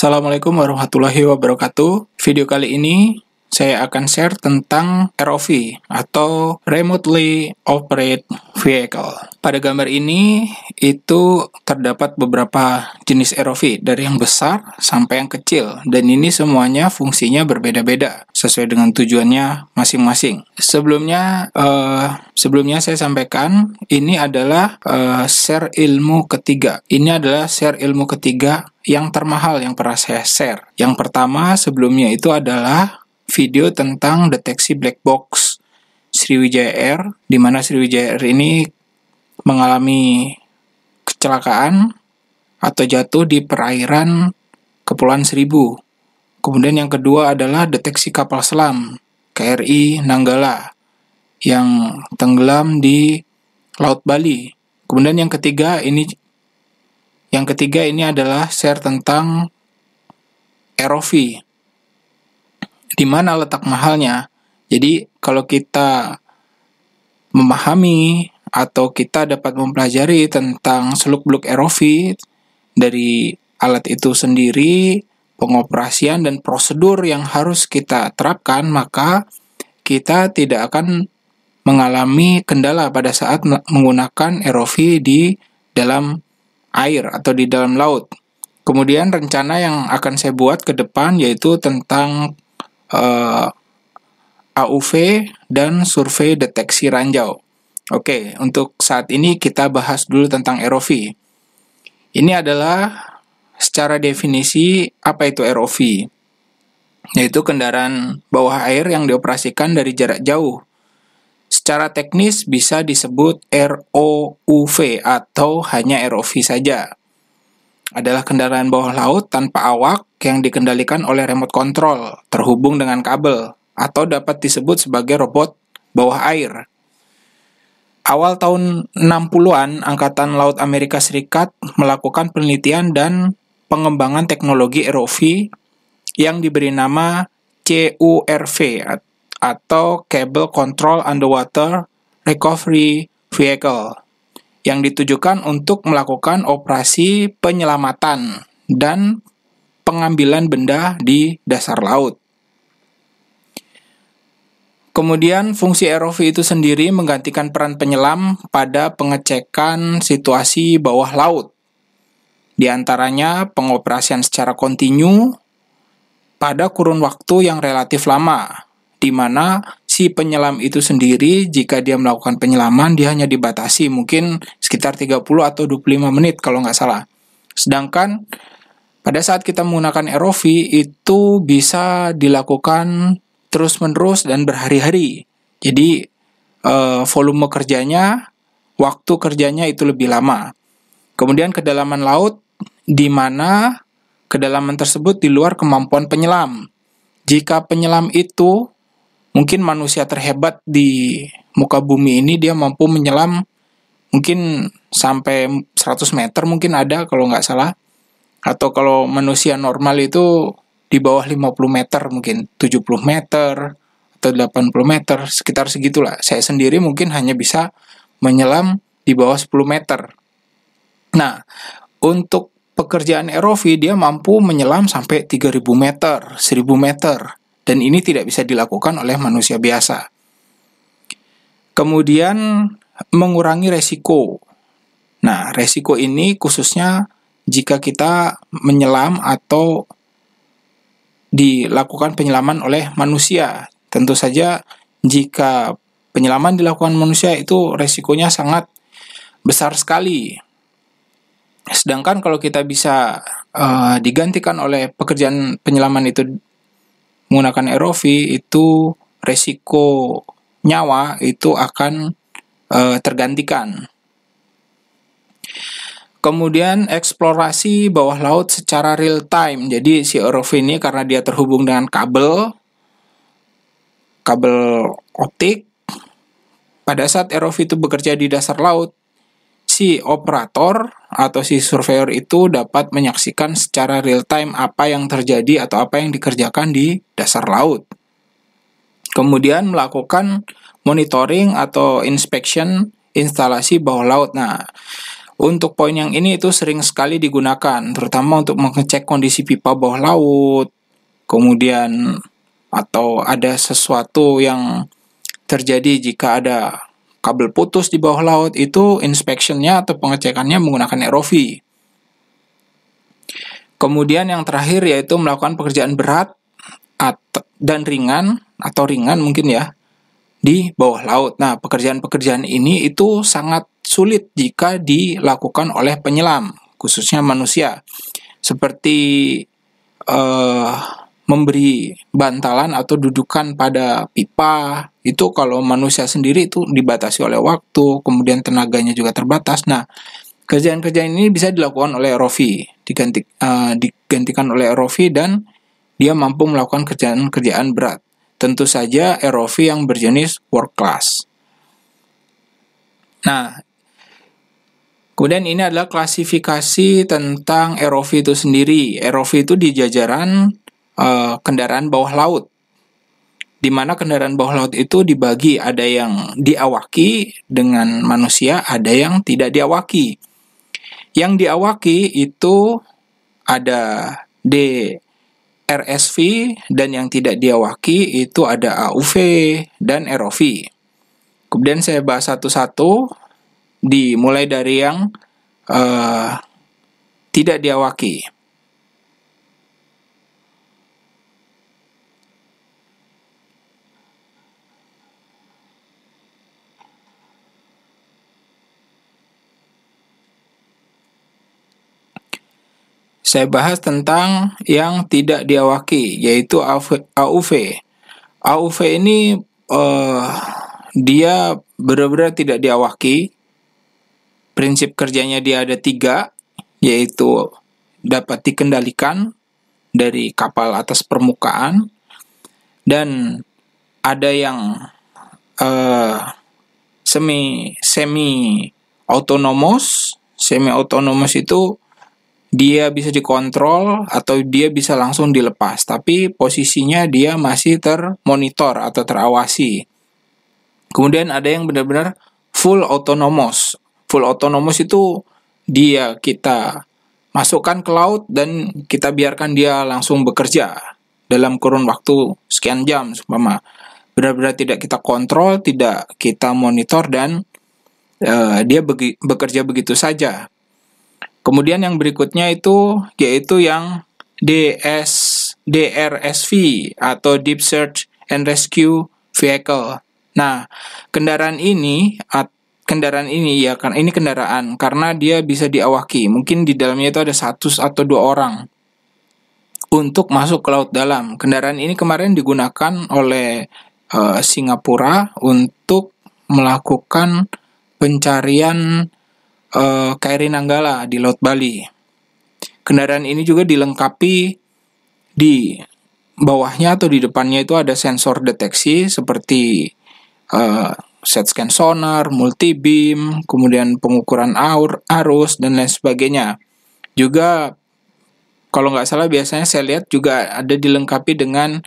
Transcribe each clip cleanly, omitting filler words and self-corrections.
Assalamualaikum warahmatullahi wabarakatuh. Video kali ini saya akan share tentang ROV atau Remotely Operate Vehicle. Pada gambar ini itu terdapat beberapa jenis ROV dari yang besar sampai yang kecil, dan ini semuanya fungsinya berbeda-beda sesuai dengan tujuannya masing-masing. Sebelumnya saya sampaikan ini adalah share ilmu ketiga. Ini adalah share ilmu ketiga yang termahal yang pernah saya share. Yang pertama sebelumnya itu adalah video tentang deteksi black box Sriwijaya Air, di mana Sriwijaya Air ini mengalami kecelakaan atau jatuh di perairan Kepulauan Seribu. Kemudian yang kedua adalah deteksi kapal selam KRI Nanggala yang tenggelam di Laut Bali. Kemudian yang ketiga ini adalah share tentang ROV. Di mana letak mahalnya? Jadi kalau kita memahami atau kita dapat mempelajari tentang seluk-beluk ROV dari alat itu sendiri, pengoperasian dan prosedur yang harus kita terapkan, maka kita tidak akan mengalami kendala pada saat menggunakan ROV di dalam air atau di dalam laut. Kemudian rencana yang akan saya buat ke depan yaitu tentang AUV dan survei deteksi ranjau. Oke, untuk saat ini kita bahas dulu tentang ROV. Ini adalah secara definisi apa itu ROV, yaitu kendaraan bawah air yang dioperasikan dari jarak jauh. Secara teknis bisa disebut ROUV atau hanya ROV saja. Adalah kendaraan bawah laut tanpa awak yang dikendalikan oleh remote control, terhubung dengan kabel, atau dapat disebut sebagai robot bawah air. Awal tahun 60-an, Angkatan Laut Amerika Serikat melakukan penelitian dan pengembangan teknologi ROV yang diberi nama CURV atau Cable Control Underwater Recovery Vehicle, yang ditujukan untuk melakukan operasi penyelamatan dan pengambilan benda di dasar laut. Kemudian fungsi ROV itu sendiri menggantikan peran penyelam pada pengecekan situasi bawah laut. Di antaranya pengoperasian secara kontinu pada kurun waktu yang relatif lama, di mana si penyelam itu sendiri jika dia melakukan penyelaman dia hanya dibatasi mungkin sekitar 30 atau 25 menit kalau nggak salah. Sedangkan pada saat kita menggunakan ROV itu bisa dilakukan terus-menerus dan berhari-hari. Jadi volume kerjanya, waktu kerjanya itu lebih lama. Kemudian kedalaman laut, di mana kedalaman tersebut di luar kemampuan penyelam. Jika penyelam itu mungkin manusia terhebat di muka bumi ini, dia mampu menyelam mungkin sampai 100 meter mungkin ada kalau nggak salah. Atau kalau manusia normal itu di bawah 50 meter mungkin, 70 meter atau 80 meter, sekitar segitulah. Saya sendiri mungkin hanya bisa menyelam di bawah 10 meter. Nah, untuk pekerjaan ROV dia mampu menyelam sampai 3000 meter, 1000 meter. Dan ini tidak bisa dilakukan oleh manusia biasa. Kemudian mengurangi resiko. Nah, resiko ini khususnya jika kita menyelam atau dilakukan penyelaman oleh manusia. Tentu saja jika penyelaman dilakukan manusia itu resikonya sangat besar sekali. Sedangkan kalau kita bisa digantikan oleh pekerjaan penyelaman itu menggunakan ROV, itu resiko nyawa itu akan tergantikan. Kemudian eksplorasi bawah laut secara real time. Jadi si ROV ini karena dia terhubung dengan kabel optik, pada saat ROV itu bekerja di dasar laut, si operator atau si surveyor itu dapat menyaksikan secara real time apa yang terjadi atau apa yang dikerjakan di dasar laut. Kemudian melakukan monitoring atau inspection instalasi bawah laut. Nah, Untuk poin yang ini itu sering sekali digunakan, terutama untuk mengecek kondisi pipa bawah laut, kemudian atau ada sesuatu yang terjadi jika ada kabel putus di bawah laut, itu inspection-nya atau pengecekannya menggunakan ROV. Kemudian yang terakhir yaitu melakukan pekerjaan berat dan ringan, atau ringan mungkin ya, di bawah laut. Nah, pekerjaan-pekerjaan ini itu sangat sulit jika dilakukan oleh penyelam, khususnya manusia. Seperti memberi bantalan atau dudukan pada pipa, itu kalau manusia sendiri itu dibatasi oleh waktu, kemudian tenaganya juga terbatas. Nah, kerjaan-kerjaan ini bisa dilakukan oleh ROV, digantikan oleh ROV dan dia mampu melakukan kerjaan-kerjaan berat. Tentu saja ROV yang berjenis work class. Nah, kemudian ini adalah klasifikasi tentang ROV itu sendiri. ROV itu di jajaran kendaraan bawah laut, di mana kendaraan bawah laut itu dibagi, ada yang diawaki dengan manusia, ada yang tidak diawaki. Yang diawaki itu ada DRSV, dan yang tidak diawaki itu ada AUV dan ROV. Kemudian saya bahas satu-satu, dimulai dari yang tidak diawaki. Saya bahas tentang yang tidak diawaki, yaitu AUV. AUV ini dia benar-benar tidak diawaki. Prinsip kerjanya dia ada 3, yaitu dapat dikendalikan dari kapal atas permukaan, dan ada yang semi autonomous. Semi autonomous itu dia bisa dikontrol atau dia bisa langsung dilepas, tapi posisinya dia masih termonitor atau terawasi. Kemudian ada yang benar-benar full autonomous. Full autonomous itu dia kita masukkan ke laut dan kita biarkan dia langsung bekerja dalam kurun waktu sekian jam, umpama. Benar-benar tidak kita kontrol, tidak kita monitor, dan dia bekerja begitu saja. Kemudian yang berikutnya itu yaitu yang DRSV atau Deep Search and Rescue Vehicle. Nah, kendaraan ini ya, kan ini kendaraan karena dia bisa diawaki. Mungkin di dalamnya itu ada 1 atau 2 orang untuk masuk ke laut dalam. Kendaraan ini kemarin digunakan oleh Singapura untuk melakukan pencarian KRI Nanggala di Laut Bali. Kendaraan ini juga dilengkapi di bawahnya atau di depannya itu ada sensor deteksi seperti set scan sonar, multi beam, kemudian pengukuran arus dan lain sebagainya. Juga kalau nggak salah biasanya saya lihat juga ada dilengkapi dengan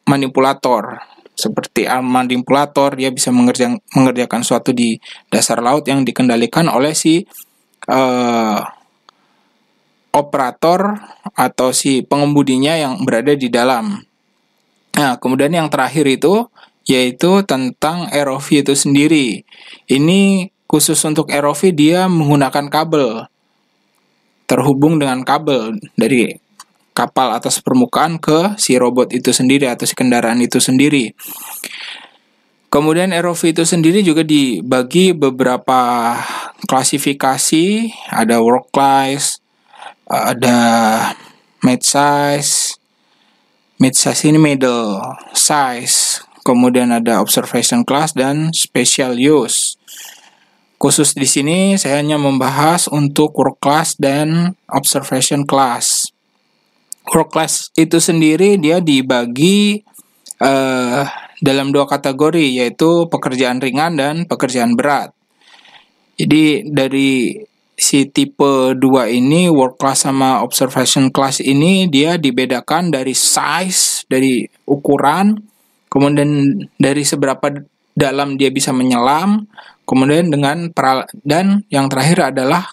manipulator. Seperti manipulator, dia bisa mengerjakan suatu di dasar laut yang dikendalikan oleh si operator atau si pengemudinya yang berada di dalam. Nah, kemudian yang terakhir itu yaitu tentang ROV itu sendiri. Ini khusus untuk ROV, dia menggunakan kabel, terhubung dengan kabel dari kapal atas permukaan ke si robot itu sendiri atau si kendaraan itu sendiri. Kemudian ROV itu sendiri juga dibagi beberapa klasifikasi, ada work class, ada mid-size ini middle size, kemudian ada observation class dan special use. Khusus di sini saya hanya membahas untuk work class dan observation class. Work class itu sendiri dia dibagi dalam 2 kategori, yaitu pekerjaan ringan dan pekerjaan berat. Jadi dari si tipe 2 ini, work class sama observation class ini, dia dibedakan dari size, dari ukuran, kemudian dari seberapa dalam dia bisa menyelam, kemudian dan yang terakhir adalah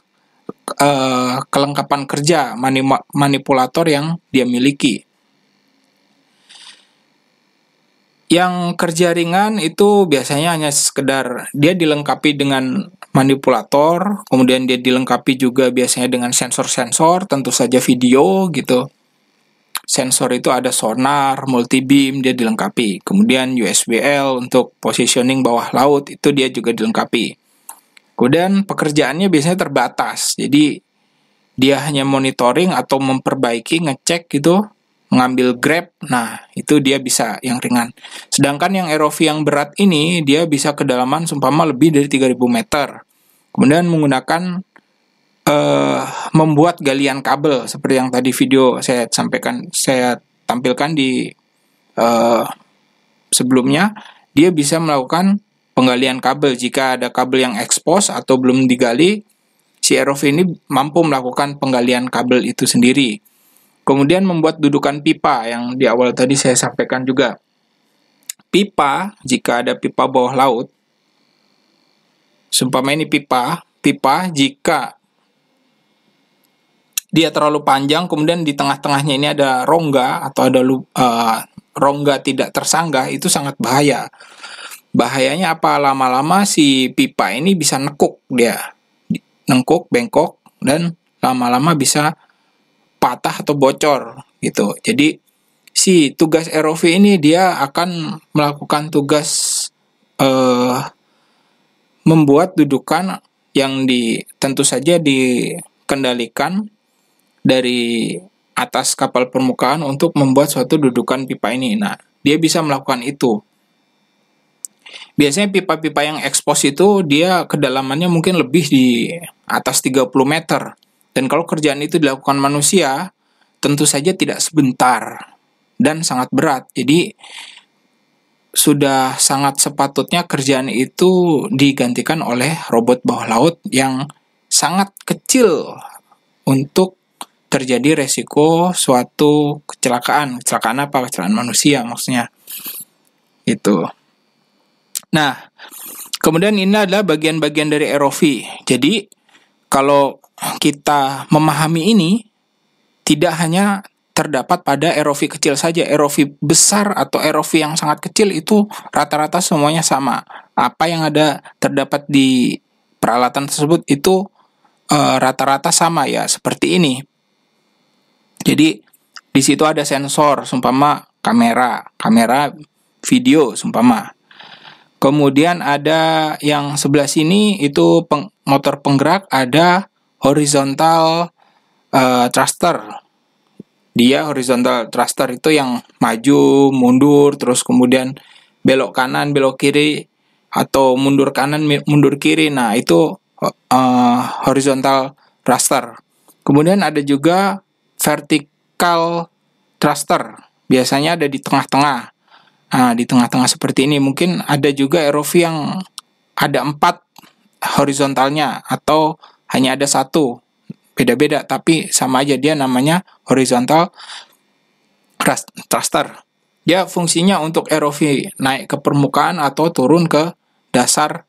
kelengkapan kerja manipulator yang dia miliki. Yang kerja ringan itu biasanya hanya sekedar dia dilengkapi dengan manipulator, kemudian dia dilengkapi juga biasanya dengan sensor-sensor, tentu saja video gitu. Sensor itu ada sonar, multibeam dia dilengkapi. Kemudian USBL untuk positioning bawah laut itu dia juga dilengkapi. Kemudian pekerjaannya biasanya terbatas. Jadi dia hanya monitoring atau memperbaiki, ngecek gitu, mengambil grab. Nah, itu dia bisa yang ringan. Sedangkan yang ROV yang berat ini dia bisa kedalaman seumpama lebih dari 3000 meter. Kemudian menggunakan membuat galian kabel seperti yang tadi video saya tampilkan di sebelumnya. Dia bisa melakukan penggalian kabel jika ada kabel yang ekspos atau belum digali. Si ROV ini mampu melakukan penggalian kabel itu sendiri. Kemudian membuat dudukan pipa yang di awal tadi saya sampaikan juga. Pipa, jika ada pipa bawah laut, seumpama ini pipa jika dia terlalu panjang, kemudian di tengah-tengahnya ini ada rongga atau ada rongga tidak tersanggah, itu sangat bahaya. Bahayanya apa? Lama-lama si pipa ini bisa nekuk dia. Nengkuk, bengkok, dan lama-lama bisa patah atau bocor gitu. Jadi si tugas ROV ini dia akan melakukan tugas membuat dudukan yang tentu saja dikendalikan dari atas kapal permukaan untuk membuat suatu dudukan pipa ini. Nah, dia bisa melakukan itu. Biasanya pipa-pipa yang ekspos itu dia kedalamannya mungkin lebih di atas 30 meter. Dan kalau kerjaan itu dilakukan manusia, tentu saja tidak sebentar dan sangat berat. Jadi sudah sangat sepatutnya kerjaan itu digantikan oleh robot bawah laut yang sangat kecil untuk terjadi resiko suatu kecelakaan. Kecelakaan apa? Kecelakaan manusia maksudnya. Itu. Nah, kemudian ini adalah bagian-bagian dari ROV. Jadi, kalau kita memahami ini, tidak hanya terdapat pada ROV kecil saja. ROV besar atau ROV yang sangat kecil itu rata-rata semuanya sama. Apa yang terdapat di peralatan tersebut itu rata-rata sama ya, seperti ini. Jadi di situ ada sensor, seumpama kamera video, seumpama. Kemudian ada yang sebelah sini itu motor penggerak, ada horizontal thruster. Dia horizontal thruster itu yang maju, mundur, terus kemudian belok kanan, belok kiri, atau mundur kanan, mundur kiri. Nah, itu horizontal thruster. Kemudian ada juga vertical thruster. Biasanya ada di tengah-tengah. Nah, di tengah-tengah seperti ini. Mungkin ada juga ROV yang ada 4 horizontalnya atau hanya ada 1. Beda-beda, tapi sama aja, dia namanya horizontal thruster. Dia fungsinya untuk ROV naik ke permukaan atau turun ke dasar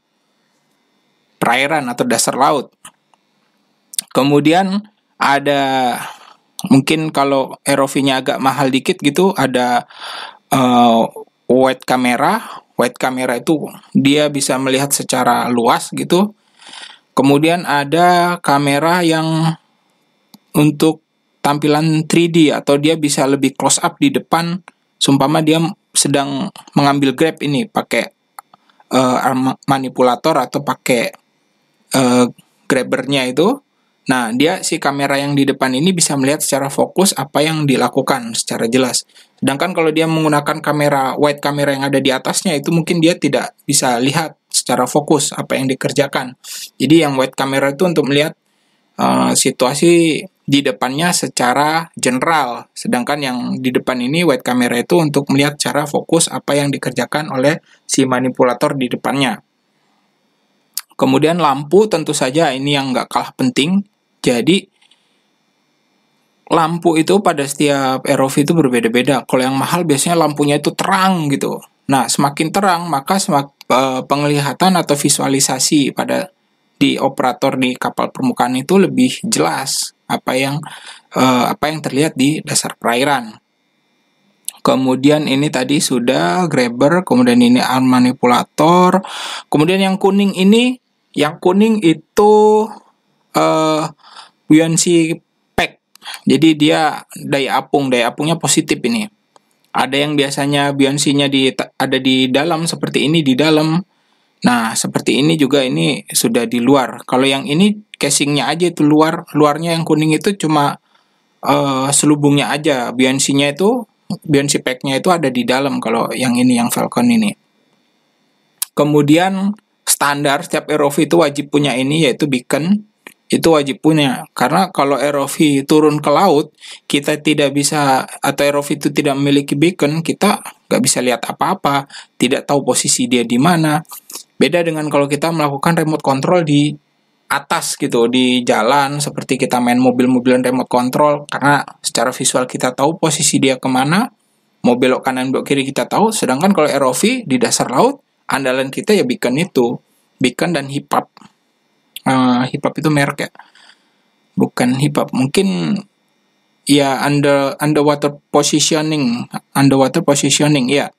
perairan atau dasar laut. Kemudian ada, mungkin kalau ROV-nya agak mahal dikit gitu, ada wide camera. Wide camera itu dia bisa melihat secara luas gitu. Kemudian ada kamera yang untuk tampilan 3D atau dia bisa lebih close up di depan, seumpama dia sedang mengambil grab ini pakai manipulator atau pakai grabbernya itu. Nah, si kamera yang di depan ini bisa melihat secara fokus apa yang dilakukan secara jelas. Sedangkan kalau dia menggunakan wide kamera yang ada di atasnya, itu mungkin dia tidak bisa lihat secara fokus apa yang dikerjakan. Jadi yang wide kamera itu untuk melihat situasi di depannya secara general. Sedangkan yang di depan ini wide kamera itu untuk melihat secara fokus apa yang dikerjakan oleh si manipulator di depannya. Kemudian lampu tentu saja ini yang nggak kalah penting. Jadi lampu itu pada setiap ROV itu berbeda-beda. Kalau yang mahal biasanya lampunya itu terang gitu. Nah, semakin terang maka penglihatan atau visualisasi di operator di kapal permukaan itu lebih jelas apa yang terlihat di dasar perairan. Kemudian ini tadi sudah grabber, kemudian ini arm manipulator, kemudian yang kuning itu buoyancy pack. Jadi dia daya apungnya positif ini. Ada yang biasanya buoyancy-nya ada di dalam seperti ini di dalam. Nah, seperti ini juga ini sudah di luar. Kalau yang ini casingnya aja itu luarnya yang kuning itu cuma selubungnya aja. Buoyancy pack-nya itu ada di dalam kalau yang ini yang Falcon ini. Kemudian standar setiap ROV itu wajib punya ini yaitu beacon. Itu wajib punya. Karena kalau ROV turun ke laut, kita tidak bisa, atau ROV itu tidak memiliki beacon, kita nggak bisa lihat apa-apa, tidak tahu posisi dia di mana. Beda dengan kalau kita melakukan remote control di atas gitu, di jalan, seperti kita main mobil-mobilan remote control, karena secara visual kita tahu posisi dia kemana, mau belok kanan, belok kiri kita tahu, sedangkan kalau ROV di dasar laut, andalan kita ya beacon itu, beacon dan HIPAP. HIPAP itu merek ya, bukan HIPAP, mungkin ya underwater positioning ya,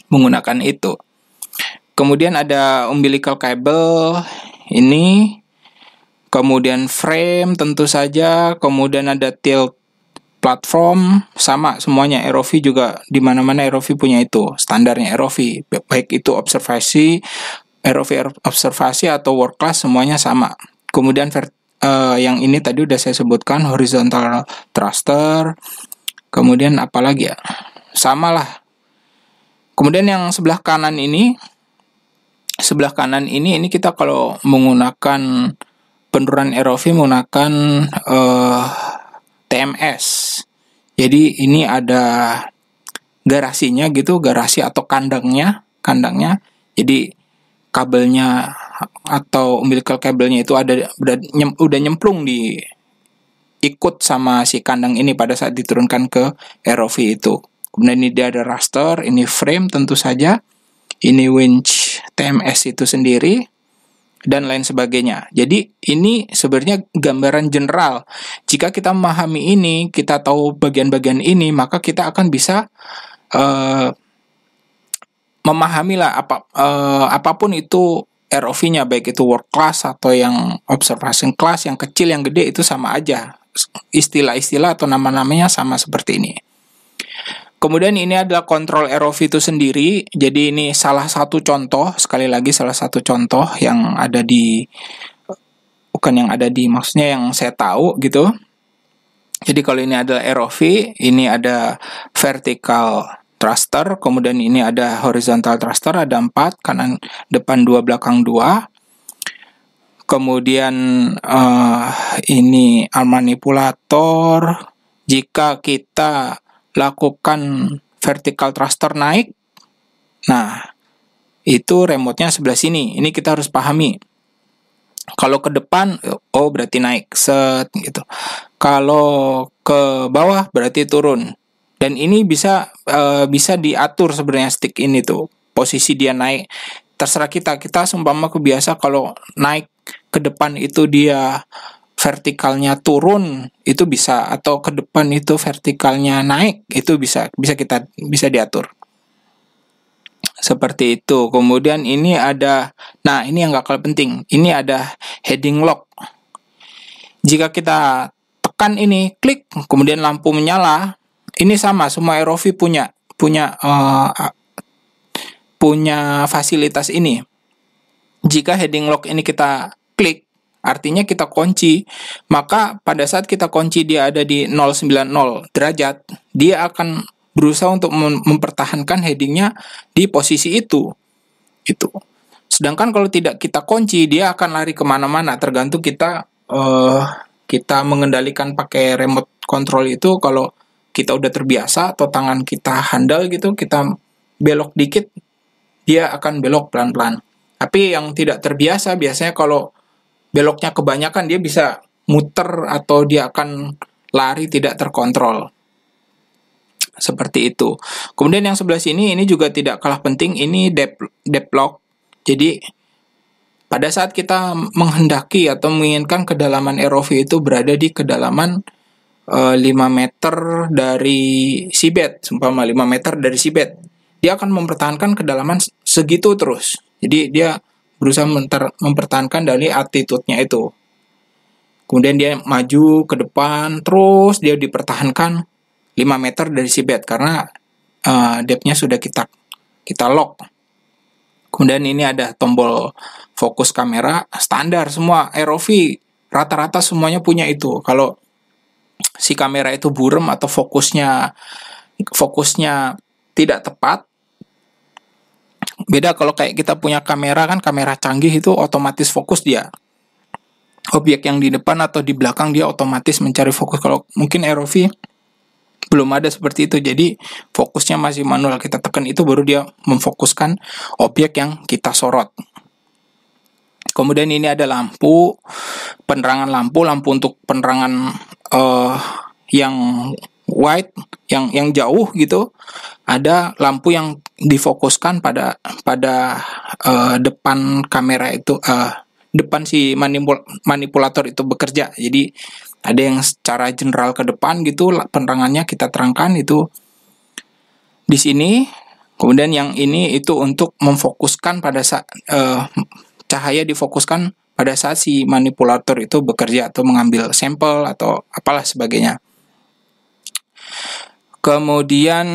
menggunakan itu. Kemudian ada umbilical cable ini, kemudian frame tentu saja, kemudian ada tilt platform, sama semuanya. ROV juga di mana-mana ROV punya itu, standarnya ROV, baik itu ROV observasi atau world class semuanya sama. Kemudian yang ini tadi udah saya sebutkan, horizontal thruster. Kemudian apa lagi ya? Sama lah. Kemudian yang sebelah kanan ini kita kalau menggunakan penurunan ROV menggunakan TMS. Jadi ini ada garasinya gitu, garasi atau kandangnya. Jadi kabelnya atau umbilical kabelnya itu udah nyemplung ikut sama si kandang ini pada saat diturunkan ke ROV itu. Kemudian ini dia ada raster, ini frame tentu saja, ini winch TMS itu sendiri, dan lain sebagainya. Jadi ini sebenarnya gambaran general. Jika kita memahami ini, kita tahu bagian-bagian ini, maka kita akan bisa memahami lah apapun itu ROV-nya, baik itu world class atau yang observation class, yang kecil, yang gede, itu sama aja. Istilah-istilah atau nama-namanya sama seperti ini. Kemudian ini adalah kontrol ROV itu sendiri. Jadi ini salah satu contoh yang ada maksudnya yang saya tahu gitu. Jadi kalau ini adalah ROV, ini ada vertical thruster, kemudian ini ada horizontal thruster, ada 4, kanan, depan 2, belakang 2. Kemudian ini arm manipulator. Jika kita lakukan vertical thruster naik, nah itu remote-nya sebelah sini. Ini kita harus pahami. Kalau ke depan, berarti naik, set gitu. Kalau ke bawah berarti turun. Dan ini bisa diatur sebenarnya stick ini tuh. Posisi dia naik, terserah kita. Kita seumpama kebiasa kalau naik ke depan itu dia vertikalnya turun, itu bisa, atau ke depan itu vertikalnya naik, itu bisa diatur. Seperti itu. Kemudian ini ada, nah ini yang gak kalah penting, ini ada heading lock. Jika kita tekan ini, klik, kemudian lampu menyala, ini sama, semua ROV punya fasilitas ini. Jika heading lock ini kita klik, artinya kita kunci, maka pada saat kita kunci dia ada di 090 derajat, dia akan berusaha untuk mempertahankan headingnya di posisi itu. Sedangkan kalau tidak kita kunci, dia akan lari kemana-mana, tergantung kita mengendalikan pakai remote control itu. Kalau kita udah terbiasa atau tangan kita handal gitu, kita belok dikit, dia akan belok pelan-pelan. Tapi yang tidak terbiasa, biasanya kalau beloknya kebanyakan, dia bisa muter atau dia akan lari tidak terkontrol. Seperti itu. Kemudian yang sebelah sini ini juga tidak kalah penting, ini depth lock. Jadi pada saat kita menghendaki atau menginginkan kedalaman ROV itu berada di kedalaman 5 meter dari seabed, umpama 5 meter dari seabed, dia akan mempertahankan kedalaman segitu terus. Jadi dia berusaha mempertahankan dari altitude-nya itu. Kemudian dia maju ke depan, terus dia dipertahankan 5 meter dari seabed karena depth-nya sudah kita lock. Kemudian ini ada tombol fokus kamera, standar semua ROV rata-rata semuanya punya itu. Kalau si kamera itu buram atau fokusnya tidak tepat, beda kalau kayak kita punya kamera kan, kamera canggih itu otomatis fokus dia. Objek yang di depan atau di belakang dia otomatis mencari fokus. Kalau mungkin ROV belum ada seperti itu, jadi fokusnya masih manual, kita tekan itu baru dia memfokuskan objek yang kita sorot. Kemudian ini ada lampu, penerangan lampu untuk penerangan yang wide, yang jauh gitu. Ada lampu yang difokuskan pada depan kamera itu, depan si manipulator itu bekerja. Jadi ada yang secara general ke depan gitu, penerangannya kita terangkan itu di sini. Kemudian yang ini itu untuk memfokuskan pada saat cahaya difokuskan pada saat si manipulator itu bekerja atau mengambil sampel atau apalah sebagainya. Kemudian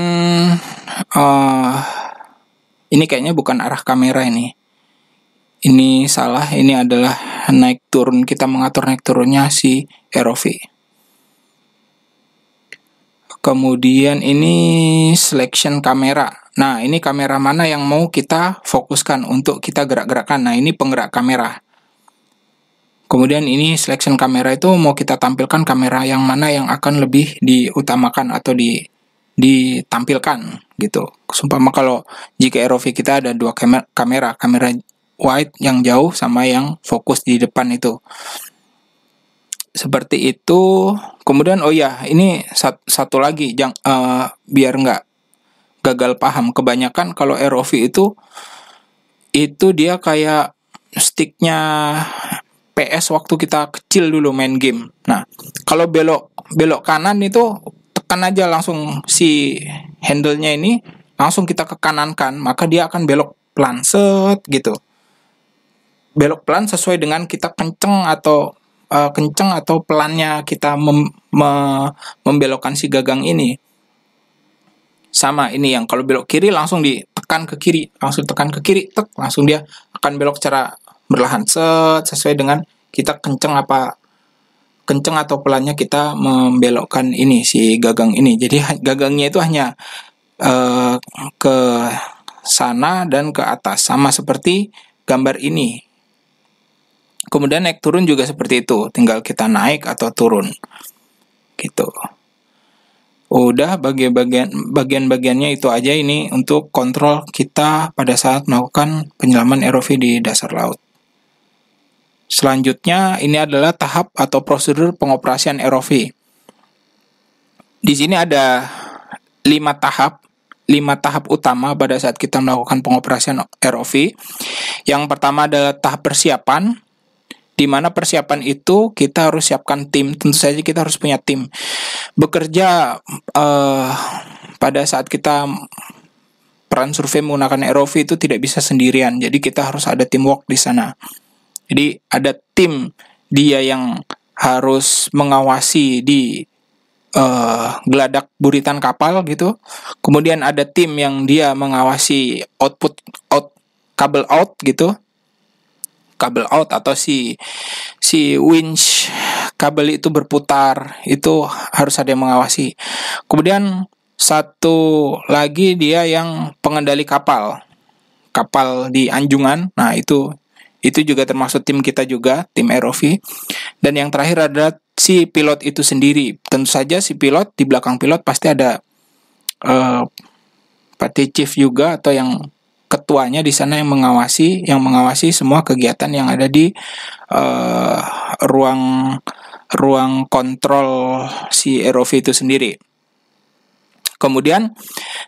ini kayaknya bukan arah kamera ini. Ini salah, ini adalah naik turun, kita mengatur naik turunnya si ROV. Kemudian ini selection kamera. Nah, ini kamera mana yang mau kita fokuskan untuk kita gerak-gerakkan. Nah, ini penggerak kamera. Kemudian ini selection kamera itu mau kita tampilkan kamera yang mana yang akan lebih diutamakan atau ditampilkan gitu. Sumpama kalau jika ROV kita ada dua kamera wide yang jauh sama yang fokus di depan itu. Seperti itu. Kemudian ini satu lagi biar nggak gagal paham. Kebanyakan kalau ROV itu dia kayak sticknya PS waktu kita kecil dulu main game. Nah, kalau belok kanan itu tekan aja langsung si handle-nya ini, langsung kita ke kanan kan, maka dia akan belok pelan gitu. Belok pelan sesuai dengan kita kenceng atau pelannya kita membelokkan si gagang ini. Sama ini yang kalau belok kiri langsung ditekan ke kiri, langsung dia akan belok secara berlahan sesuai dengan kita kenceng atau pelannya kita membelokkan ini si gagang ini. Jadi gagangnya itu hanya ke sana dan ke atas, sama seperti gambar ini. Kemudian naik turun juga seperti itu, tinggal kita naik atau turun gitu. Udah bagian-bagiannya itu aja ini untuk kontrol kita pada saat melakukan penyelaman ROV di dasar laut. Selanjutnya ini adalah tahap atau prosedur pengoperasian ROV. Di sini ada 5 tahap utama pada saat kita melakukan pengoperasian ROV. Yang pertama adalah tahap persiapan, di mana persiapan itu kita harus siapkan tim. Tentu saja kita harus punya tim. Bekerja pada saat kita peran survei menggunakan ROV itu tidak bisa sendirian. Jadi kita harus ada teamwork di sana. Jadi ada tim dia yang harus mengawasi di geladak buritan kapal gitu. Kemudian ada tim yang dia mengawasi kabel out gitu. Kabel out atau si winch kabel itu berputar, itu harus ada yang mengawasi. Kemudian satu lagi dia yang pengendali kapal di anjungan. Nah, itu juga termasuk tim kita juga, tim ROV. Dan yang terakhir adalah si pilot itu sendiri. Tentu saja si pilot, di belakang pilot pasti ada party chief juga atau yang ketuanya di sana yang mengawasi semua kegiatan yang ada di ruang kontrol si ROV itu sendiri. Kemudian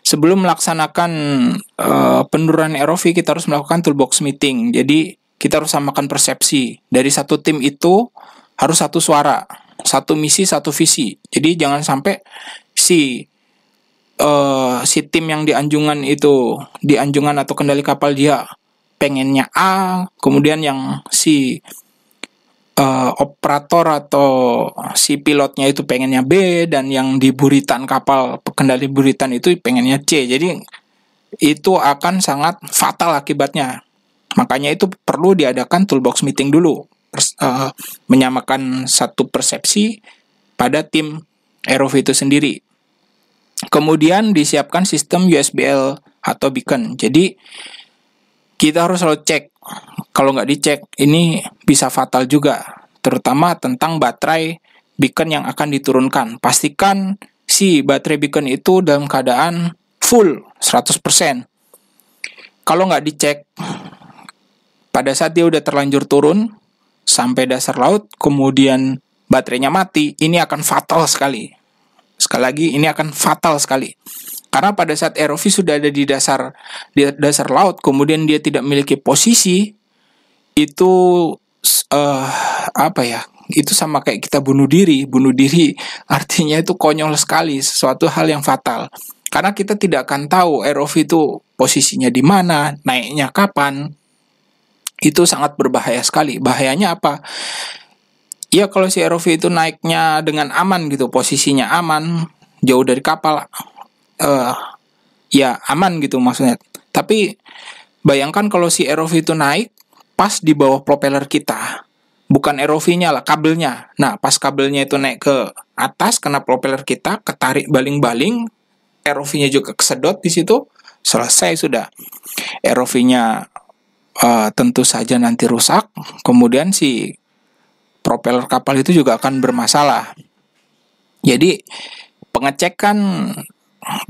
sebelum melaksanakan penurunan ROV, kita harus melakukan toolbox meeting. Jadi kita harus samakan persepsi. Dari satu tim itu harus satu suara, satu misi, satu visi. Jadi jangan sampai si tim yang di anjungan atau kendali kapal dia pengennya A, kemudian yang si operator atau si pilotnya itu pengennya B, dan yang di buritan kapal kendali buritan itu pengennya C. Jadi itu akan sangat fatal akibatnya. Makanya itu perlu diadakan toolbox meeting dulu, menyamakan satu persepsi pada tim ROV itu sendiri. Kemudian disiapkan sistem USBL atau beacon. Jadi kita harus selalu cek. Kalau nggak dicek, ini bisa fatal juga. Terutama tentang baterai beacon yang akan diturunkan. Pastikan si baterai beacon itu dalam keadaan full 100%. Kalau nggak dicek, pada saat dia udah terlanjur turun sampai dasar laut, kemudian baterainya mati, ini akan fatal sekali. Sekali lagi, ini akan fatal sekali. Karena pada saat ROV sudah ada di dasar laut, kemudian dia tidak memiliki posisi, itu itu sama kayak kita bunuh diri. Bunuh diri artinya itu konyol sekali, sesuatu hal yang fatal. Karena kita tidak akan tahu ROV itu posisinya di mana, naiknya kapan. Itu sangat berbahaya sekali. Bahayanya apa? Ya kalau si ROV itu naiknya dengan aman gitu, posisinya aman, jauh dari kapal, ya aman gitu maksudnya. Tapi bayangkan kalau si ROV itu naik pas di bawah propeller kita, bukan ROV-nya lah, kabelnya. Nah, pas kabelnya itu naik ke atas, kena propeller kita, ketarik baling-baling, ROV-nya juga kesedot di situ, selesai sudah. ROV-nya tentu saja nanti rusak, kemudian si propeller kapal itu juga akan bermasalah. Jadi pengecekan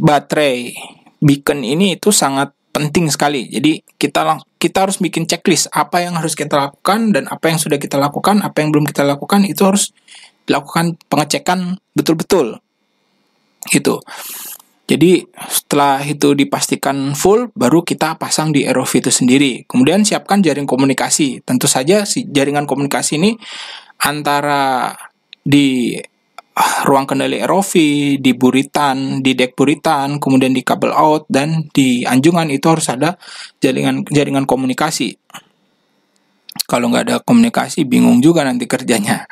baterai beacon ini itu sangat penting sekali. Jadi kita harus bikin checklist apa yang harus kita lakukan dan apa yang sudah kita lakukan, apa yang belum kita lakukan, itu harus dilakukan pengecekan betul-betul. Gitu. Jadi setelah itu dipastikan full, baru kita pasang di ROV itu sendiri. Kemudian siapkan jaring komunikasi. Tentu saja si jaringan komunikasi ini antara di ruang kendali ROV, di buritan, di dek buritan, kemudian di kabel out, dan di anjungan itu harus ada jaringan komunikasi. Kalau nggak ada komunikasi, bingung juga nanti kerjanya.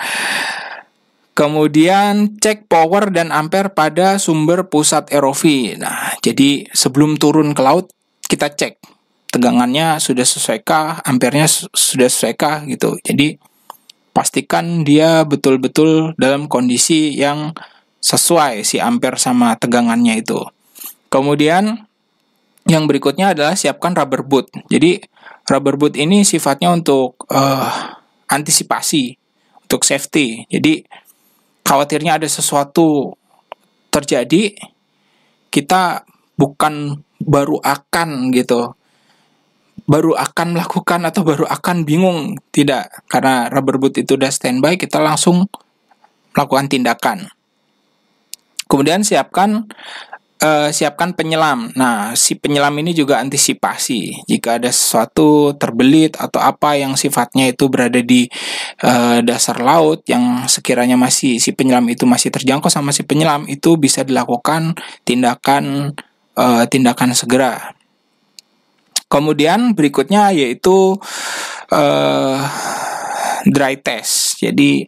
Kemudian cek power dan ampere pada sumber pusat ROV. Nah, jadi sebelum turun ke laut, kita cek tegangannya sudah sesuaikah, ampernya sudah sesuaikah gitu. Jadi pastikan dia betul-betul dalam kondisi yang sesuai si ampere sama tegangannya itu. Kemudian yang berikutnya adalah siapkan rubber boot. Jadi rubber boot ini sifatnya untuk antisipasi, untuk safety. Jadi khawatirnya ada sesuatu terjadi, kita bukan baru akan melakukan atau baru akan bingung, tidak. Karena rubber boot itu udah standby, kita langsung melakukan tindakan. Kemudian siapkan penyelam. Nah, si penyelam ini juga antisipasi jika ada sesuatu terbelit atau apa yang sifatnya itu berada di dasar laut, yang sekiranya si penyelam itu masih terjangkau sama si penyelam, itu bisa dilakukan tindakan segera. Kemudian berikutnya yaitu dry test. Jadi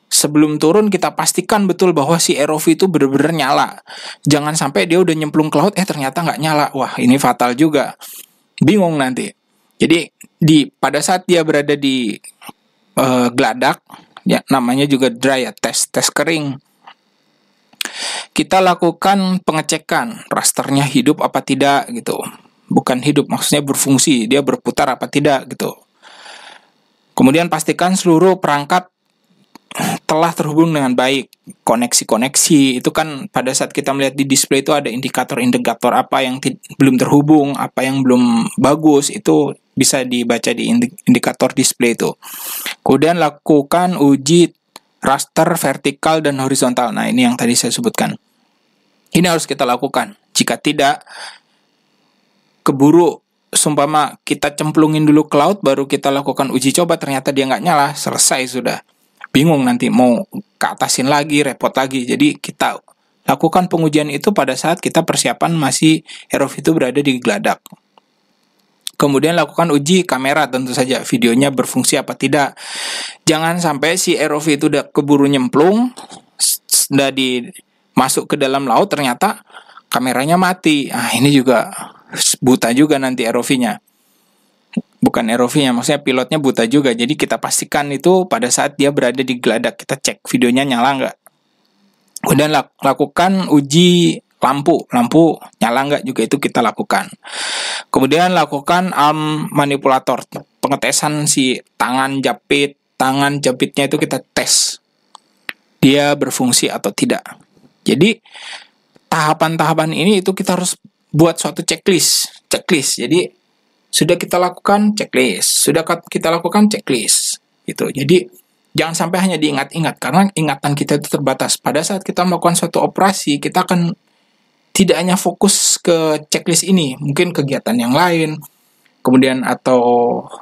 sebelum turun kita pastikan betul bahwa si ROV itu benar-benar nyala. Jangan sampai dia udah nyemplung ke laut, ternyata nggak nyala. Wah, ini fatal juga. Bingung nanti. Jadi pada saat dia berada di geladak, ya namanya juga dry ya, tes kering. Kita lakukan pengecekan rasternya hidup apa tidak gitu. Bukan hidup, maksudnya berfungsi, dia berputar apa tidak gitu. Kemudian pastikan seluruh perangkat telah terhubung dengan baik. Koneksi itu kan pada saat kita melihat di display itu ada indikator-indikator apa yang belum terhubung, apa yang belum bagus, itu bisa dibaca di indikator display itu. Kemudian lakukan uji raster vertikal dan horizontal. Nah, ini yang tadi saya sebutkan. Ini harus kita lakukan. Jika tidak, keburu sumpama kita cemplungin dulu ke laut baru kita lakukan uji coba, ternyata dia nggak nyala, selesai sudah. Bingung nanti mau keatasin lagi, repot lagi. Jadi kita lakukan pengujian itu pada saat kita persiapan masih ROV itu berada di geladak. Kemudian lakukan uji kamera, tentu saja videonya berfungsi apa tidak. Jangan sampai si ROV itu udah keburu nyemplung, sudah masuk ke dalam laut, ternyata kameranya mati. Ini juga buta juga nanti ROV-nya. Bukan ROV-nya, maksudnya pilotnya buta juga. Jadi kita pastikan itu pada saat dia berada di geladak, kita cek videonya nyala nggak. Kemudian lakukan uji lampu nyala nggak juga, itu kita lakukan. Kemudian lakukan arm manipulator, pengetesan si tangan jepitnya itu kita tes dia berfungsi atau tidak. Jadi tahapan-tahapan ini itu kita harus buat suatu checklist. Jadi sudah kita lakukan checklist, gitu. Jadi jangan sampai hanya diingat-ingat, karena ingatan kita itu terbatas. Pada saat kita melakukan suatu operasi, kita akan tidak hanya fokus ke checklist ini, mungkin kegiatan yang lain, kemudian atau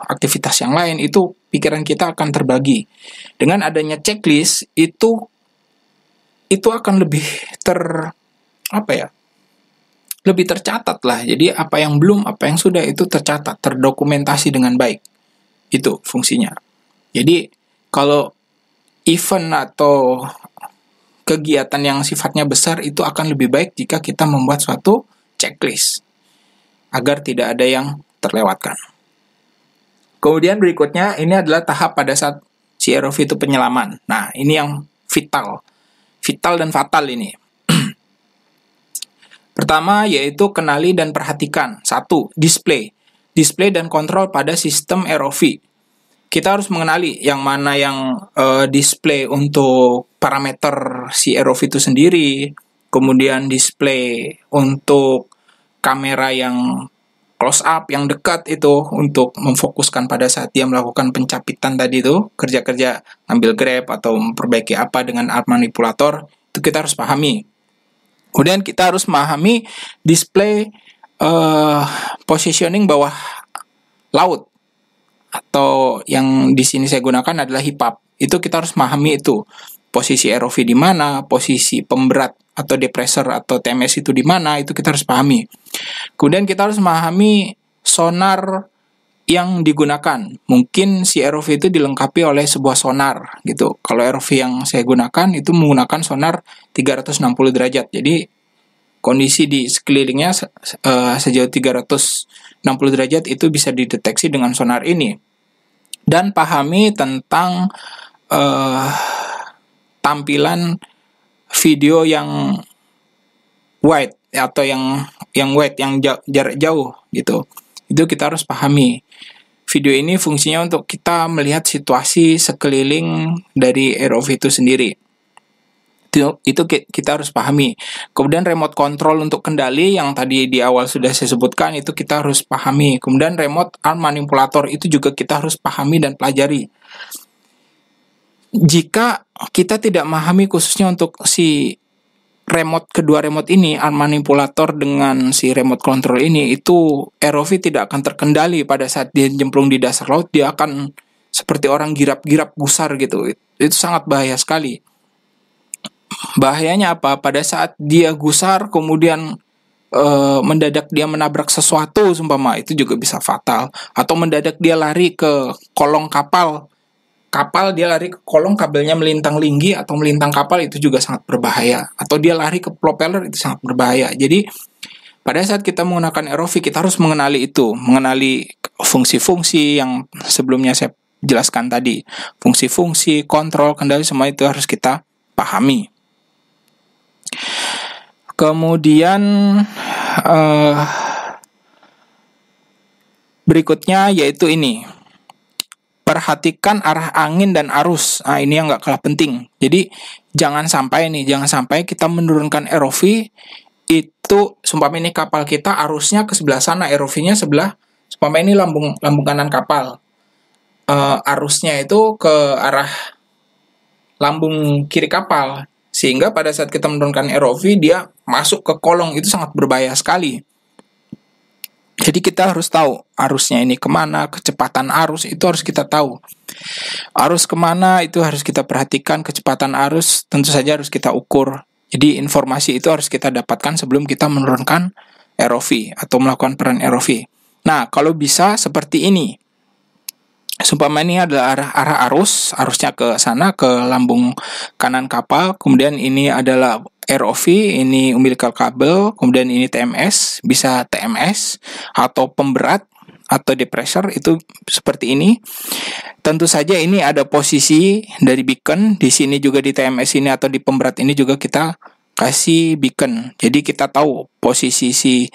aktivitas yang lain, itu pikiran kita akan terbagi. Dengan adanya checklist itu akan lebih lebih tercatat lah. Jadi apa yang belum, apa yang sudah, itu tercatat, terdokumentasi dengan baik. Itu fungsinya. Jadi kalau event atau kegiatan yang sifatnya besar itu akan lebih baik jika kita membuat suatu checklist agar tidak ada yang terlewatkan. Kemudian berikutnya ini adalah tahap pada saat si ROV itu penyelaman. Nah, ini yang vital dan fatal ini. Pertama yaitu kenali dan perhatikan. 1. Display dan kontrol pada sistem ROV. Kita harus mengenali yang mana yang display untuk parameter si ROV itu sendiri, kemudian display untuk kamera yang close up, yang dekat itu untuk memfokuskan pada saat dia melakukan pencapitan tadi itu, kerja-kerja ngambil grab atau memperbaiki apa dengan arm manipulator, itu kita harus pahami. Kemudian kita harus memahami display positioning bawah laut, atau yang di sini saya gunakan adalah HIPAP. Itu kita harus memahami itu. Posisi ROV di mana, posisi pemberat atau depressor atau TMS itu di mana, itu kita harus pahami. Kemudian kita harus memahami sonar yang digunakan. Mungkin si ROV itu dilengkapi oleh sebuah sonar gitu. Kalau ROV yang saya gunakan itu menggunakan sonar 360 derajat. Jadi kondisi di sekelilingnya sejauh 360 derajat itu bisa dideteksi dengan sonar ini. Dan pahami tentang tampilan video yang wide atau yang wide, yang jarak jauh gitu. Itu kita harus pahami. Video ini fungsinya untuk kita melihat situasi sekeliling dari ROV itu sendiri. Itu kita harus pahami. Kemudian remote control untuk kendali yang tadi di awal sudah saya sebutkan, itu kita harus pahami. Kemudian remote arm manipulator itu juga kita harus pahami dan pelajari. Jika kita tidak memahami khususnya untuk si kedua remote ini, arm manipulator dengan si remote control ini, itu ROV tidak akan terkendali pada saat dia jemplung di dasar laut. Dia akan seperti orang girap-girap gusar gitu. Itu sangat bahaya sekali. Bahayanya apa? Pada saat dia gusar kemudian mendadak dia menabrak sesuatu sumpama, itu juga bisa fatal. Atau mendadak dia lari ke kolong kapal, dia lari ke kolong, kabelnya melintang linggi atau melintang kapal, itu juga sangat berbahaya. Atau dia lari ke propeller, itu sangat berbahaya. Jadi pada saat kita menggunakan ROV, kita harus mengenali fungsi-fungsi yang sebelumnya saya jelaskan tadi. Fungsi-fungsi, kontrol, kendali, semua itu harus kita pahami. Kemudian berikutnya yaitu ini, perhatikan arah angin dan arus. Ini yang gak kalah penting. Jadi jangan sampai kita menurunkan ROV itu, sumpama ini kapal kita arusnya ke sebelah sana, ROV-nya sebelah, sumpama ini lambung kanan kapal, arusnya itu ke arah lambung kiri kapal. Sehingga pada saat kita menurunkan ROV, dia masuk ke kolong, itu sangat berbahaya sekali. Jadi kita harus tahu arusnya ini kemana, kecepatan arus itu harus kita tahu. Arus kemana itu harus kita perhatikan, kecepatan arus tentu saja harus kita ukur. Jadi informasi itu harus kita dapatkan sebelum kita menurunkan ROV atau melakukan peran ROV. Nah, kalau bisa seperti ini. Seumpama ini adalah arah arusnya ke sana, ke lambung kanan kapal. Kemudian ini adalah ROV, ini umbilical kabel, kemudian ini TMS, bisa TMS atau pemberat atau depressor, itu seperti ini. Tentu saja ini ada posisi dari beacon, di sini juga di TMS ini atau di pemberat ini juga kita kasih beacon. Jadi kita tahu posisi si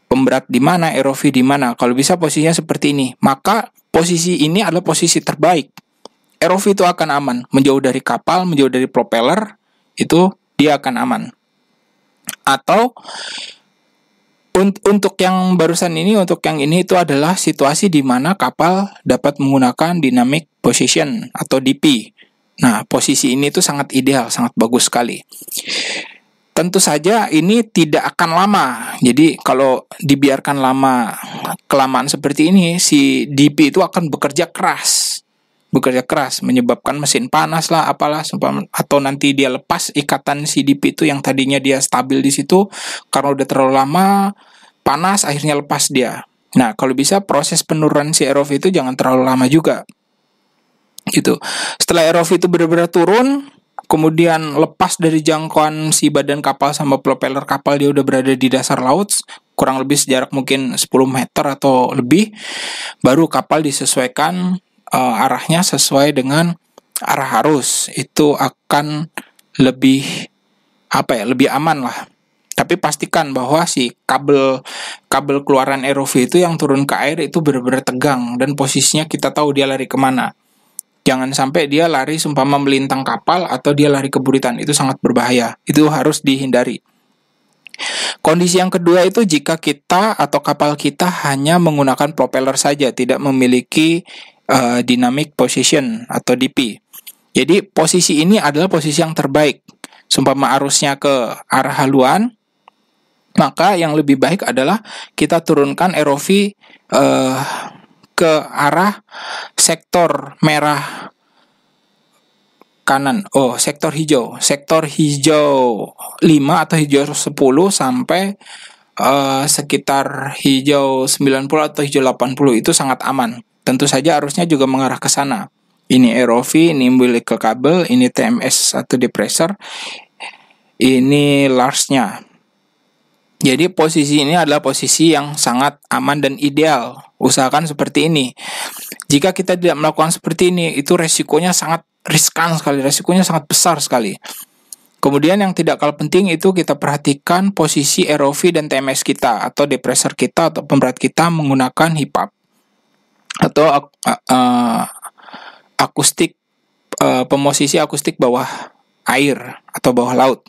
pemberat di mana, ROV di mana. Kalau bisa posisinya seperti ini, maka posisi ini adalah posisi terbaik. ROV itu akan aman, menjauh dari kapal, menjauh dari propeller, itu dia akan aman. Atau untuk yang barusan ini, untuk yang ini itu adalah situasi di mana kapal dapat menggunakan dynamic position atau DP. Nah, posisi ini itu sangat ideal, sangat bagus sekali. Tentu saja ini tidak akan lama. Jadi kalau dibiarkan kelamaan seperti ini, si DP itu akan bekerja keras, menyebabkan mesin panas lah, apalah, atau nanti dia lepas ikatan si DP itu yang tadinya dia stabil di situ, karena udah terlalu lama panas, akhirnya lepas dia. Nah, kalau bisa proses penurunan si ROV itu jangan terlalu lama juga, gitu. Setelah ROV itu benar-benar turun, kemudian lepas dari jangkauan si badan kapal sama propeller kapal, dia udah berada di dasar laut, kurang lebih sejarak mungkin 10 meter atau lebih, baru kapal disesuaikan arahnya sesuai dengan arah arus. Itu akan lebih lebih aman lah. Tapi pastikan bahwa si kabel keluaran ROV itu yang turun ke air itu benar-benar tegang, dan posisinya kita tahu dia lari kemana. Jangan sampai dia lari seumpama melintang kapal atau dia lari ke buritan, itu sangat berbahaya. Itu harus dihindari. Kondisi yang kedua itu jika kita atau kapal kita hanya menggunakan propeller saja, tidak memiliki dynamic position atau DP. Jadi posisi ini adalah posisi yang terbaik. Seumpama arusnya ke arah haluan, maka yang lebih baik adalah kita turunkan ROV ke arah sektor merah kanan. Sektor hijau 5 atau hijau 10 sampai sekitar hijau 90 atau hijau 80, itu sangat aman. Tentu saja arusnya juga mengarah ke sana. Ini ROV, ini umbilical kabel, ini TMS atau depressor, ini large-nya. Jadi posisi ini adalah posisi yang sangat aman dan ideal. Usahakan seperti ini. Jika kita tidak melakukan seperti ini, itu resikonya sangat riskan sekali, resikonya sangat besar sekali. Kemudian yang tidak kalah penting itu kita perhatikan posisi ROV dan TMS kita atau depressor kita atau pemberat kita menggunakan HIPAP atau akustik, pemosisi akustik bawah air atau bawah laut.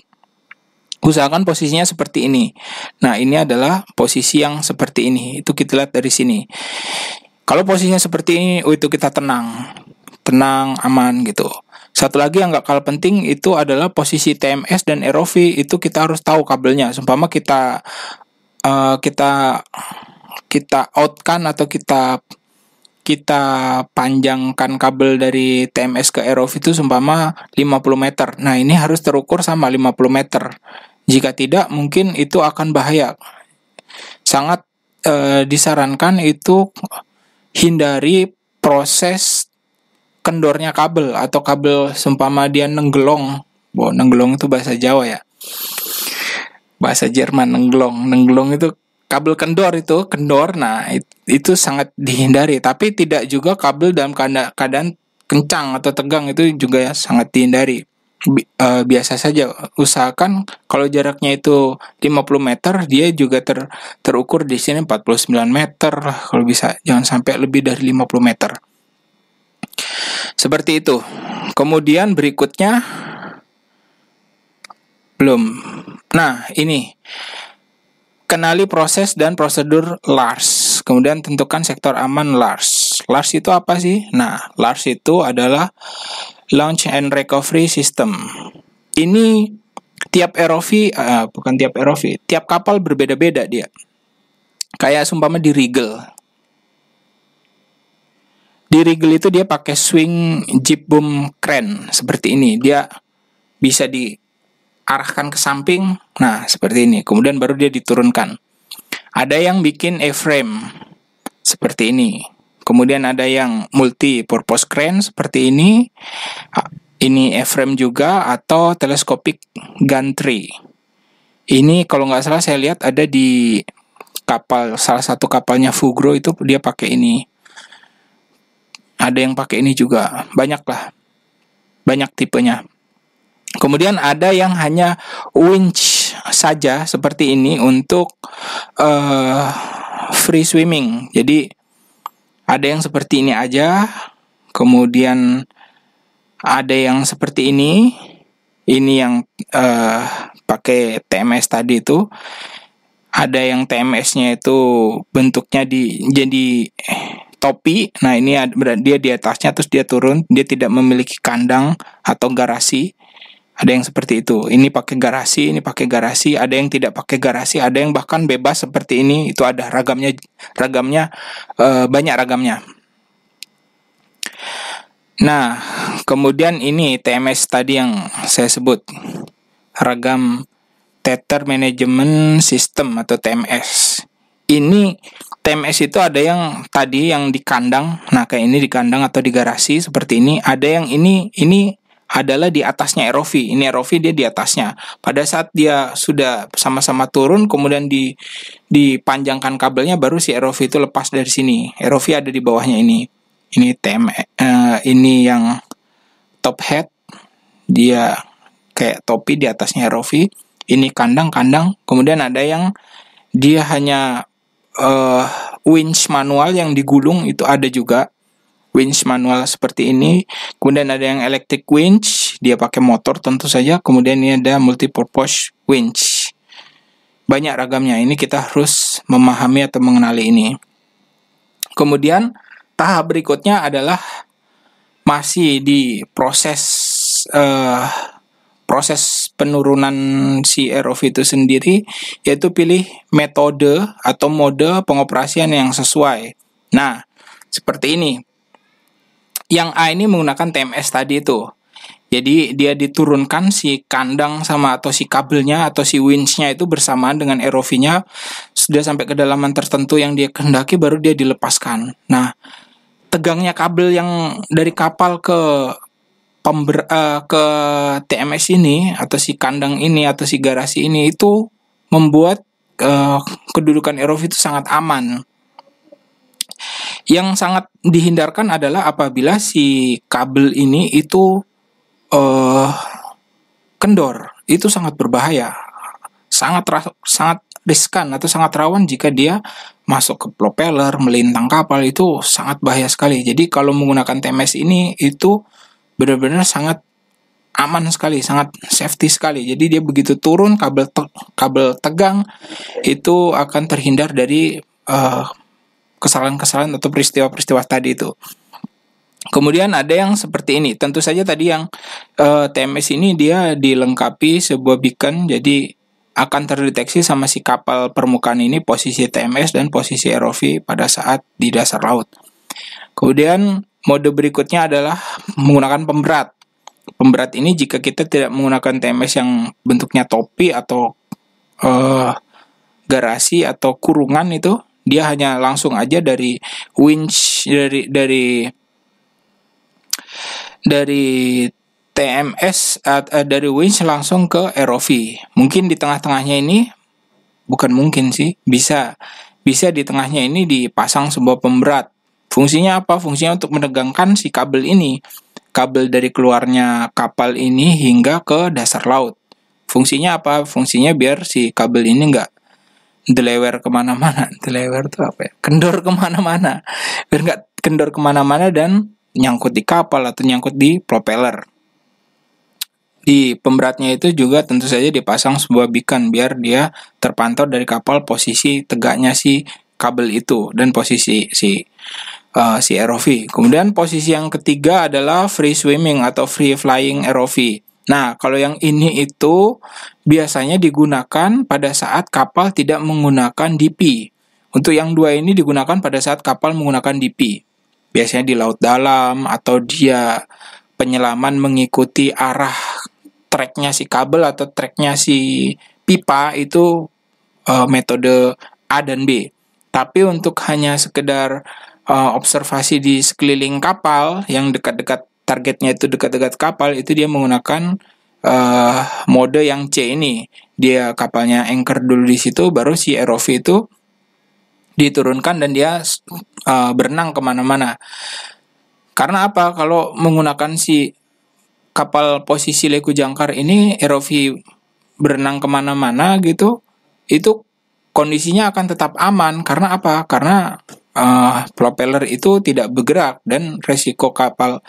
Usahakan posisinya seperti ini. Nah, ini adalah posisi yang seperti ini. Itu kita lihat dari sini. Kalau posisinya seperti ini, itu kita tenang, aman gitu. Satu lagi yang gak kalah penting itu adalah posisi TMS dan ROV. Itu kita harus tahu kabelnya. Seumpama kita outkan atau kita panjangkan kabel dari TMS ke ROV itu seumpama 50 meter. Nah, ini harus terukur sama 50 meter. Jika tidak, mungkin itu akan bahaya. Sangat disarankan itu hindari proses kendornya kabel atau kabel seumpama dia nenggelong. Nenggelong itu bahasa Jawa ya. Bahasa Jerman nenggelong. Nenggelong itu kabel kendor. Nah, itu sangat dihindari. Tapi tidak juga kabel dalam keadaan kencang atau tegang, itu juga sangat dihindari. Biasa saja, usahakan kalau jaraknya itu 50 meter, dia juga terukur di sini 49 meter lah kalau bisa, jangan sampai lebih dari 50 meter. Seperti itu. Kemudian berikutnya belum. Nah, ini kenali proses dan prosedur LARS. Kemudian tentukan sektor aman LARS. LARS itu apa sih? Nah, LARS itu adalah Launch and Recovery System. Ini tiap ROV, bukan tiap ROV, tiap kapal berbeda-beda dia. Kayak sumpama di Regal. Di Regal itu dia pakai swing jib boom crane seperti ini. Dia bisa diarahkan ke samping. Nah, seperti ini. Kemudian baru dia diturunkan. Ada yang bikin A-frame seperti ini. Kemudian ada yang multi purpose crane seperti ini. Ini A-frame juga atau telescopic gantry. Ini kalau nggak salah saya lihat ada di kapal, salah satu kapalnya Fugro itu dia pakai ini. Ada yang pakai ini juga, banyak lah, banyak tipenya. Kemudian ada yang hanya winch saja seperti ini untuk free swimming. Jadi ada yang seperti ini aja, kemudian ada yang seperti ini yang pakai TMS tadi itu. Ada yang TMS-nya itu bentuknya jadi topi. Nah, ini dia di atasnya terus dia turun, dia tidak memiliki kandang atau garasi. Ada yang seperti itu. Ini pakai garasi, ini pakai garasi, ada yang tidak pakai garasi, ada yang bahkan bebas seperti ini. Itu ada ragamnya banyak ragamnya. Nah, kemudian ini TMS tadi yang saya sebut, ragam Tether Management System atau TMS. Ini TMS itu ada yang tadi yang di kandang, nah kayak ini di kandang atau di garasi seperti ini. Ada yang ini adalah di atasnya ROV. Ini ROV dia di atasnya. Pada saat dia sudah sama-sama turun, kemudian dipanjangkan kabelnya, baru si ROV itu lepas dari sini. ROV ada di bawahnya ini. Ini ini yang top head, dia kayak topi di atasnya ROV. Ini kandang. Kemudian ada yang dia hanya winch manual yang digulung, itu ada juga winch manual seperti ini. Kemudian ada yang electric winch, dia pakai motor tentu saja. Kemudian ini ada multipurpose winch. Banyak ragamnya. Ini kita harus memahami atau mengenali ini. Kemudian tahap berikutnya adalah masih di proses penurunan si ROV itu sendiri, yaitu pilih metode atau mode pengoperasian yang sesuai. Nah, seperti ini. Yang A ini menggunakan TMS tadi itu. Jadi dia diturunkan si kandang sama atau si kabelnya atau si winch-nya itu bersamaan dengan ROV-nya, sudah sampai kedalaman tertentu yang dia kehendaki baru dia dilepaskan. Nah, tegangnya kabel yang dari kapal ke TMS ini atau si kandang ini atau si garasi ini itu membuat kedudukan ROV itu sangat aman. Yang sangat dihindarkan adalah apabila si kabel ini itu kendor. Itu sangat berbahaya, sangat riskan atau sangat rawan jika dia masuk ke propeller, melintang kapal, itu sangat bahaya sekali. Jadi kalau menggunakan TMS ini itu benar-benar sangat aman sekali, sangat safety sekali. Jadi dia begitu turun kabel tegang itu akan terhindar dari kesalahan-kesalahan atau peristiwa-peristiwa tadi itu. Kemudian ada yang seperti ini. Tentu saja tadi yang TMS ini dia dilengkapi sebuah beacon, jadi akan terdeteksi sama si kapal permukaan ini posisi TMS dan posisi ROV pada saat di dasar laut. Kemudian mode berikutnya adalah menggunakan pemberat. Pemberat ini jika kita tidak menggunakan TMS yang bentuknya topi atau garasi atau kurungan, itu dia hanya langsung aja dari winch, dari TMS dari winch langsung ke ROV. Mungkin di tengah-tengahnya ini, bukan mungkin sih, bisa di tengahnya ini dipasang sebuah pemberat. Fungsinya apa? Fungsinya untuk menegangkan si kabel ini, kabel dari keluarnya kapal ini hingga ke dasar laut. Fungsinya apa? Fungsinya biar si kabel ini nggak delewer kemana-mana. Delewer itu apa ya? Kendor kemana-mana. Biar nggak kendor kemana-mana dan nyangkut di kapal atau nyangkut di propeller. Di pemberatnya itu juga tentu saja dipasang sebuah beacon biar dia terpantau dari kapal posisi tegaknya si kabel itu dan posisi si ROV. Kemudian posisi yang ketiga adalah free swimming atau free flying ROV. Nah, kalau yang ini itu biasanya digunakan pada saat kapal tidak menggunakan DP. Untuk yang dua ini digunakan pada saat kapal menggunakan DP. Biasanya di laut dalam atau dia penyelaman mengikuti arah treknya si kabel atau treknya si pipa itu metode A dan B. Tapi untuk hanya sekedar observasi di sekeliling kapal yang dekat-dekat targetnya itu dekat-dekat kapal itu dia menggunakan mode yang C ini. Dia kapalnya anchor dulu di situ, baru si ROV itu diturunkan dan dia berenang kemana-mana. Karena apa? Kalau menggunakan si kapal posisi Leku Jangkar ini ROV berenang kemana-mana gitu, itu kondisinya akan tetap aman. Karena apa? Karena propeller itu tidak bergerak dan resiko kabel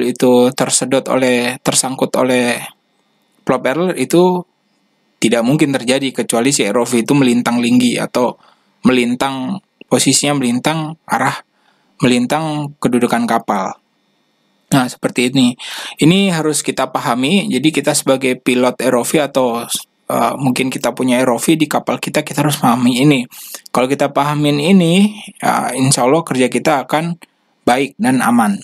itu tersangkut oleh propeller itu tidak mungkin terjadi kecuali si ROV itu melintang tinggi atau melintang kedudukan kapal. Nah, seperti ini. Ini harus kita pahami. Jadi kita sebagai pilot ROV atau mungkin kita punya ROV di kapal kita harus pahami ini. Kalau kita pahamin ini, insya Allah kerja kita akan baik dan aman.